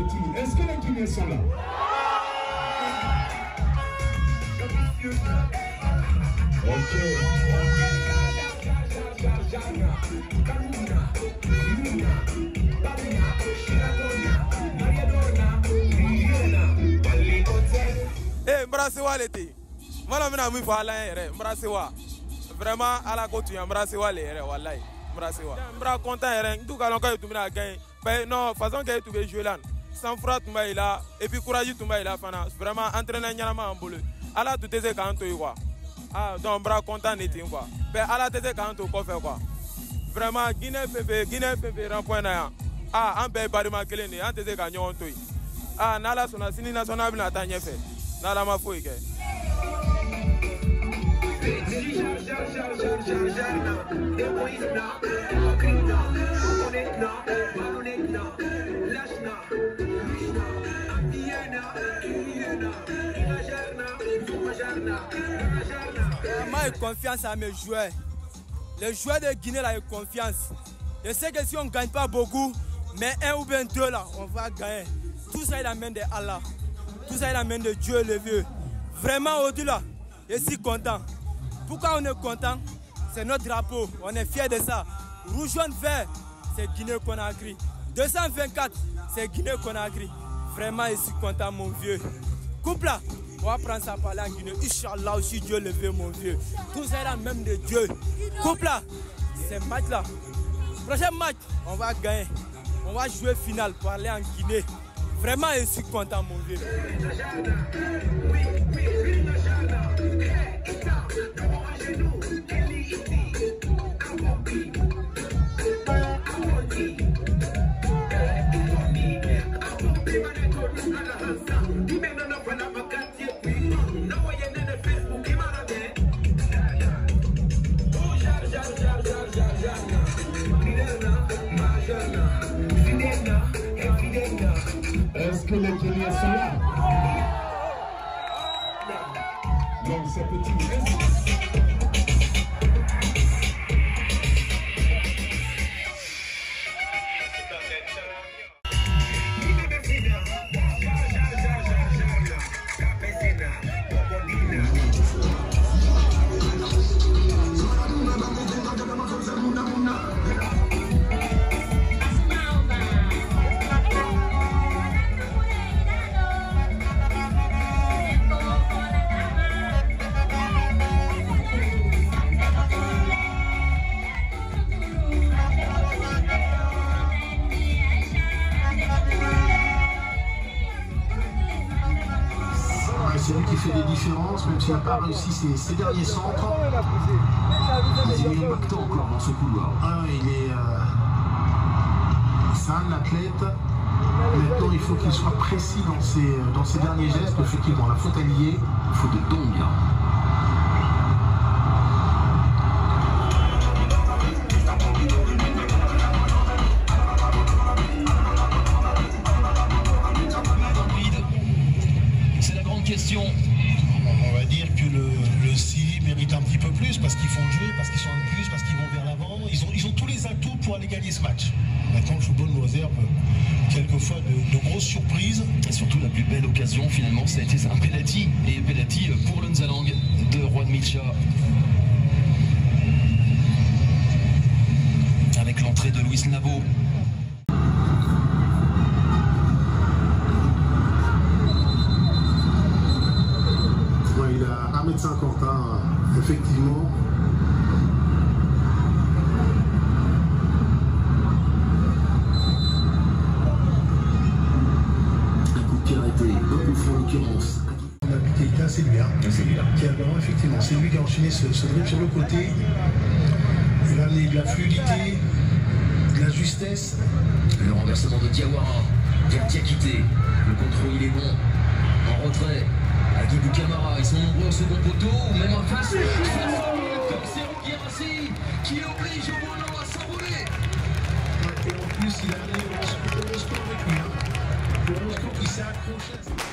petit. Est-ce que les Guinéens sont là? Ok. Eh, Mbrasewa l'été. Voilà, maintenant, il faut aller. Mbrasewa. Vraiment, à la côte, Mbrasewa les wallahi. Mbrasewa. Mbra content, tout cas, quand tu m'as gagné. Non, façon que tu veux jouer là. Sans froid, tu m'as là. Et puis, courage, tu m'as là. Vraiment, entraîner Nyama en boulot. À la tout est quand tu vois. Ah, donc, Mbra content, n'était quoi. Mais à la tête, quand tu faire quoi. Vraiment, Guinée, Pépé, rempouin. Ah, un peu de ma clé, un tête gagnant. Ah, Nala, son assignée nationale, n'a pas fait. Nala, ma fouille. J'ai confiance à mes joueurs. Les joueurs de Guinée là, ont confiance. Je sais que si on ne gagne pas beaucoup, mais un ou bien deux là, on va gagner. Tout ça est la main de Allah. Tout ça est la main de Dieu le vieux. Vraiment au-delà, je suis content. Pourquoi on est content? C'est notre drapeau, on est fiers de ça. Rouge, jaune, vert, c'est Guinée-Conakry. 224, c'est Guinée-Conakry. Vraiment, je suis content, mon vieux. Couple là, on va prendre ça par là en Guinée. Inch'Allah aussi, Dieu le veut, mon vieux. Tout ça est la même de Dieu. Couple là, c'est match là. Prochain match, on va gagner. On va jouer finale pour aller en Guinée. Vraiment, je suis content, mon vieux. Est-ce que les Guinéens sont là? Non, c'est petit. C'est lui qui fait des différences, même s'il n'a pas réussi ses derniers centres. Il est impactant encore dans ce couloir. Ah, il est c'est un athlète. Maintenant, il faut qu'il soit précis dans ses derniers gestes. Effectivement, la faute alliée, il faut de dons bien. On va dire que le CIVI mérite un petit peu plus parce qu'ils font le jeu, parce qu'ils sont un plus, parce qu'ils vont vers l'avant. Ils ont tous les atouts pour aller gagner ce match. Maintenant, le football nous réserve quelquefois de grosses surprises. Et surtout, la plus belle occasion, finalement, ça a été un penalty. Et penalty pour le Nzalang de Juan Micha. Avec l'entrée de Luis Navo. Il a 1m50, effectivement. Un coup de pied arrêté, un coup de fond en l'occurrence. On a buté là, c'est lui, qui a le ballon, effectivement. C'est lui qui a enchaîné ce dribble sur le côté. Il a amené de la fluidité, de la justesse. Le renversement de Diawara vers Diakité. Le contrôle, il est bon. En retrait. Agibou Camara, ils sont nombreux au second poteau, ou même en face. Comme c'est Roguirassi qui oblige au volant à s'envoler. Et en plus, il a amené le score avec lui. Le score qui s'est accroché.